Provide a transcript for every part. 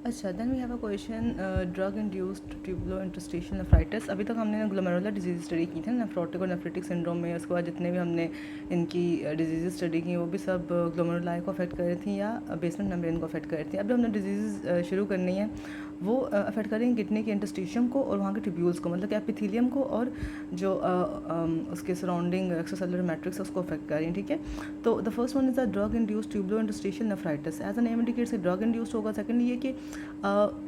अच्छा, then we have a question, drug induced tubulo interstitial nephritis. अभी तक हमने ग्लोमेरुलर डिजीज स्टडी की थी, नेफ्रोटिक और नेफ्रिटिक सिंड्रोम में। उसके बाद जितने भी हमने इनकी डिजीज़ स्टडी की वो भी सब ग्लोमेरुलाई को अफेक्ट कर रही थी या बेसमेंट मेम्ब्रेन को अफेक्ट कर रही थी। अब हमने डिजीज़ शुरू करनी है, वो अफेक्ट करेंगे किडनी के इंटरस्टिशियम को और वहाँ के ट्यूब्यूल्स को, मतलब कि एपिथेलियम को, और जो उसके सराउंडिंग एक्स्ट्रासेलुलर मैट्रिक्स है उसको अफेक्ट कर रही है, ठीक है। तो the first one is the drug induced tubulo interstitial nephritis. As a name indicates drug induced होगा। सेकंड ये कि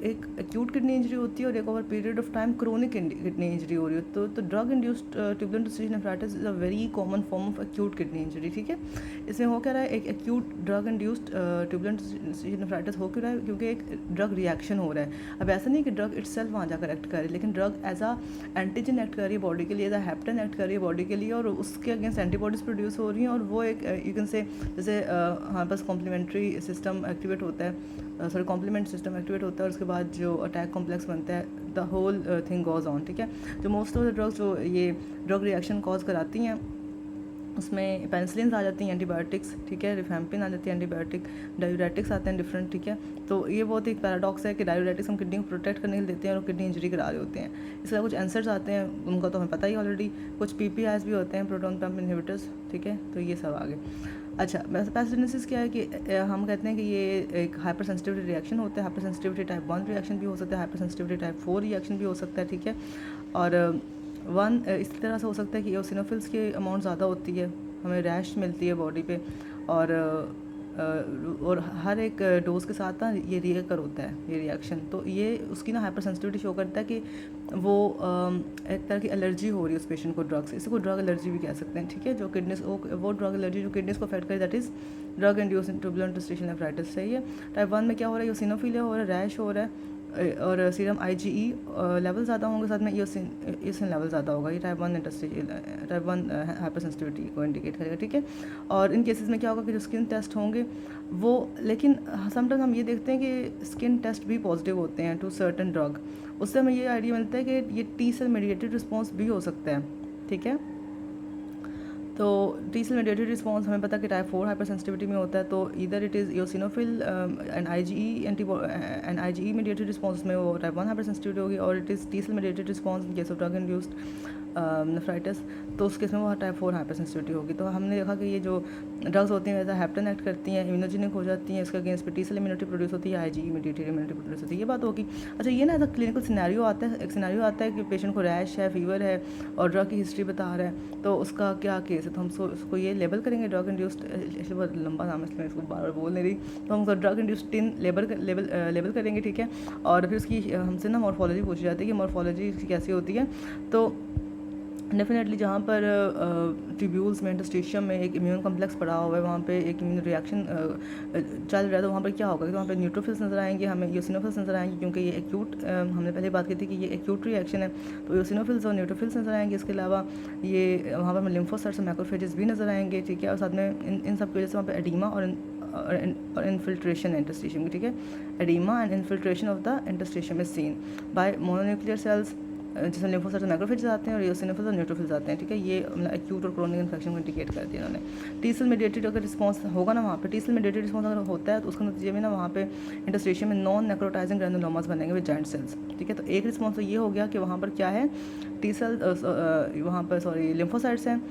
एक एक्यूट किडनी इंजरी होती है और एक over period of time chronic kidney injury हो रही है। तो drug induced tubular interstitial nephritis is a very common form of acute kidney injury, ठीक है। इसमें हो क्या रहा है, एक acute drug induced tubular interstitial nephritis हो क्यों रहा है, क्योंकि एक ड्रग रिएक्शन हो रहा है। अब ऐसा नहीं कि ड्रग इटसेल्फ वहाँ जाकर एक्ट कर रही है, लेकिन drug as a antigen act कर रही है बॉडी के लिए, एज अ हेप्टेन एक्ट कर रही है बॉडी के लिए, और उसके अगेंस्ट एंटीबॉडीज़ प्रोड्यूस हो रही हैं। और वो एक यू कैन से जैसे हमारे पास कॉम्प्लीमेंट्री सिस्टम एक्टिवेट होता है, सॉरी कॉम्प्लीमेंट सिस्टम एक्टिवेट होता है, और उसके बाद जो अटैक कॉम्प्लेक्स बनता है, the whole thing goes on, ठीक है। जो मोस्ट ऑफ द ड्रग्स जो ये ड्रग रिएक्शन कॉज कराती हैं, उसमें पेनिसिलिन आ जाती हैं, एंटीबायोटिक्स, ठीक है, रिफैम्पिन आ जाती है एंटीबायोटिक, डायूरेटिक्स आते हैं डिफरेंट, ठीक है। तो ये बहुत एक पैराडॉक्स है कि डायूरेटिक्स हम किडनी को प्रोटेक्ट करने के लिए देते हैं और किडनी इंजरी करा रहे होते हैं। इसके अलावा कुछ आंसर्स आते हैं, उनका तो हमें पता ही ऑलरेडी। कुछ पीपीआईज भी होते हैं, प्रोटॉन पंप इनहिबिटर्स, ठीक है। तो ये सब आगे। अच्छा, पैथोजेनेसिस क्या है कि हम कहते हैं कि ये एक हाइपर सेंसिटिविटी रिएक्शन होता है। हाइपर सेंसिटिविटी टाइप 1 रिएक्शन भी हो सकता है, हाइपर सेंसिटिविटी टाइप 4 रिएक्शन भी हो सकता है, ठीक है। और वन इस तरह से हो सकता है कि एओसिनोफिल्स की अमाउंट ज़्यादा होती है, हमें रैश मिलती है बॉडी पे, और हर एक डोज के साथ ना ये रिकर होता है ये रिएक्शन। तो ये उसकी ना हाइपर सेंसिटिविटी शो करता है कि वो एक तरह की एलर्जी हो रही है उस पेशेंट को ड्रग से। इसे को ड्रग एलर्जी भी कह सकते हैं, ठीक है। जो किडनीज वो ड्रग एलर्जी जो किडनीज को अफेक्ट करे, that is drug induced tubular interstitial nephritis, सही है। टाइप 1 में क्या हो रहा है, यूसिनोफिलिया हो रहा है, रैश हो रहा है, और सीरम आईजीई लेवल ज़्यादा होंगे, साथ में ईओसिन लेवल ज़्यादा होगा। ये टाइप 1 हाइपर सेंसिटिविटी को इंडिकेट करेगा, ठीक है। और इन केसेस में क्या होगा कि जो स्किन टेस्ट होंगे वो, लेकिन समटाइम्स हम ये देखते हैं कि स्किन टेस्ट भी पॉजिटिव होते हैं टू सर्टन ड्रग। उससे हमें ये आइडिया मिलता है कि ये टी सेल मेडिएटेड रिस्पॉन्स भी हो सकता है, ठीक है। तो टी सेल मेडिएटेड रिस्पॉन्स हमें पता है कि टाइप 4 हाइपर सेंसिटिविटी में होता है। तो इधर it is eosinophil and IgE mediated response में वो टाइप 1 हाइपर सेंसिटिविटी होगी, और it is T cell mediated response in case of drug induced nephritis, तो उस केस में वो टाइप 4 हाइपर सेंसिटिविटी होगी। तो हमने देखा कि ये जो ड्रग्स होती हैं वैसा हेप्टेन एक्ट करती हैं, इम्यूनोजेनिक हो जाती हैं, इसके अगेंस्ट पे टी सेल इम्यूनिटी प्रोड्यूस होती है, आईजीई मेडिएटेड इम्यूनिटी प्रोड्यूस होती है, ये बात होगी। अच्छा, ये ना ऐसा क्लिनिकल सिनेरियो आता है, एक सिनेरियो आता है कि पेशेंट को रैश है, फीवर है, और ड्रग की हिस्ट्री बता रहा है, तो उसका क्या केस है। तो हम उसको ये लेबल करेंगे ड्रग इंड्यूस्ड, इसलिए बहुत लंबा नाम है इसलिए इसको बार बार बोल नहीं रही। तो हम उसको ड्रग इंड्यूस्ड टिन लेबल करेंगे, ठीक है। और फिर उसकी हमसे ना मॉर्फोलॉजी पूछी जाती है कि मॉर्फोलॉजी इसकी कैसी होती है। तो डेफिनेटली जहाँ पर ट्यूब्यूल्स में इंटरस्टिशियम में एक इम्यून कम्प्लेक्स पड़ा हुआ है, वहाँ पे एक इम्यून रिएक्शन चल रहा है, तो वहाँ पर क्या होगा कि वहाँ पे न्यूट्रोफिल्स नज़र आएंगे, हमें यूसिनोफिल्स नज़र आएंगे, क्योंकि ये एक्यूट, हमने पहले बात की थी कि ये एक्यूट रिएक्शन है। तो यूसिनोफिल्स और न्यूट्रोफिल्स नज़र आएंगे। इसके अलावा ये वहाँ पर हमें लिम्फोसाइट्स और मैक्रोफेजेस भी नज़र आएंगे, ठीक है। और साथ में इन सब की वजह से वहाँ पर एडीमा और इन्फिल्ट्रेशन है इंटरस्टिशियम की, ठीक है। Oedema and infiltration of the interstitium is seen by mononuclear cells, जिसमें लिम्फोसाइट्स और मैक्रोफेज आते हैं, और एओसिनोफिल्स और न्यूट्रोफिल्स आते हैं, ठीक है। ये एक्यूट और क्रोनिक इन्फेक्शन को इंडिकेट कर दिया इन्होंने। टी सेल मेडिएटेड अगर रिस्पॉन्स होगा ना वहाँ पे, टी सेल मेडिएटेड रिस्पॉन्स अगर होता है तो उसके नतीजे में ना वहाँ पे इंटरस्टिशियम में नॉन नेक्रोटाइजिंग ग्रैनुलोमास बनेंगे विद जाइंट सेल्स, ठीक है। तो एक रिस्पॉन्स तो ये हो गया कि वहाँ पर क्या है, टी सेल वहाँ पर लिम्फोसाइट्स हैं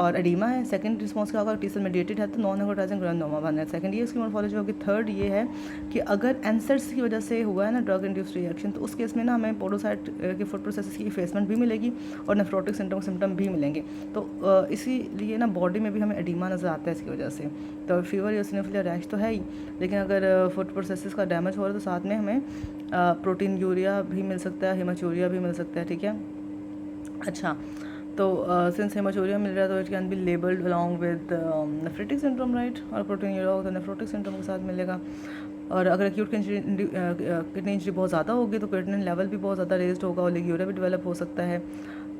और एडीमा है। सेकंड रिस्पॉन्स क्या होगा, टी सेल मेडिएटेड है तो नॉन नेक्रोटाइजिंग ग्रैनुलोमा बना है। सेकंड ये इसकी मॉर्फोलॉजी होगी। थर्ड ये है कि अगर एंसर्स की वजह से हुआ है ना ड्रग इंड्यूस्ड रिएक्शन, तो उस केस में ना हमें पोडोसाइट के फूड प्रोसेस की इफेसमेंट भी मिलेगी और नेफ्रोटिक सिम्टम भी मिलेंगे। तो इसीलिए ना बॉडी में भी हमें एडीमा नज़र आता है इसकी वजह से। तो फीवर एओसिनोफिलिया रैश तो है ही, लेकिन अगर फूड प्रोसेस का डैमेज हो रहा है तो साथ में हमें प्रोटीन यूरिया भी मिल सकता है, हेमाचूरिया भी मिल सकता है, ठीक है। अच्छा, तो सिंस हेमाचूरिया मिल रहा है तो it can be labelled along with nephritic syndrome, right. और प्रोटीन यूरिया हो तो नेफ्रोटिक सिंड्रोम के साथ मिलेगा। और अगर एक्यूट किडनी इंजरी बहुत ज़्यादा होगी तो क्रिएटिनिन लेवल भी बहुत ज़्यादा रेज्ड होगा और लिग्यूरिया भी डेवलप हो सकता है।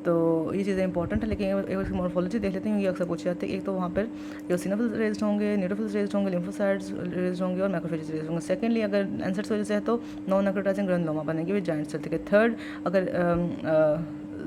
तो ये चीज़ें इंपॉर्टेंट है, लेकिन एक बार मॉर्फोलॉजी देख लेते हैं, ये अक्सर पूछे जाते हैं। एक तो वहाँ पर एओसिनोफिल्स रेज्ड होंगे, न्यूट्रोफिल्स रेज्ड होंगे, लिम्फोसाइट्स रेज्ड होंगे और मैक्रोफेजेस रेज्ड होंगे। सेकेंडली अगर एंसर्स वजह से है तो नॉन नेक्रोटाइजिंग ग्रैनुलोमा बनेगी विद जाइंट सेल, ठीक है। थर्ड, अगर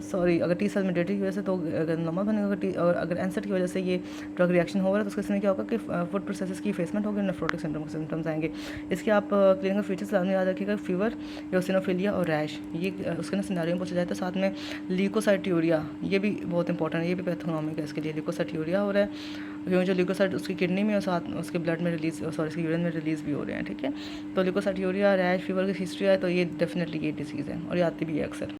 सॉरी अगर टी सेल मेडिएटेड की वजह से तो ग्रेनुलोमा बनेगा, और अगर एनसेट की वजह से ये ड्रग रिएक्शन हो रहा है तो उसके समय क्या होगा कि फूड प्रोसेसेस की इफेसमेंट होगी, नेफ्रोटिक सिंड्रोम के सिम्टम्स आएंगे। इसके आप क्लिनिकल फीचर्स सामने याद रखिएगा, फीवर, एओसिनोफिलिया और रैश, ये उसके ना सिनेरियो में पूछा जाता है। साथ में ल्यूकोसाइट्यूरिया, ये भी बहुत इंपॉर्टेंट है, ये भी पैथोनॉमिक है इसके लिए। ल्यूकोसाइट्यूरिया हो रहा है क्योंकि जो ल्यूकोसाइट उसकी किडनी में और साथ उसके ब्लड में रिलीज, सॉरी उसके यूरिन में रिलीज़ भी हो रहे हैं, ठीक है। तो ल्यूकोसाइट्यूरिया, रैश, फीवर की हिस्ट्री है तो ये डेफिनेटली ये डिसीज़ है और ये आती भी है अक्सर।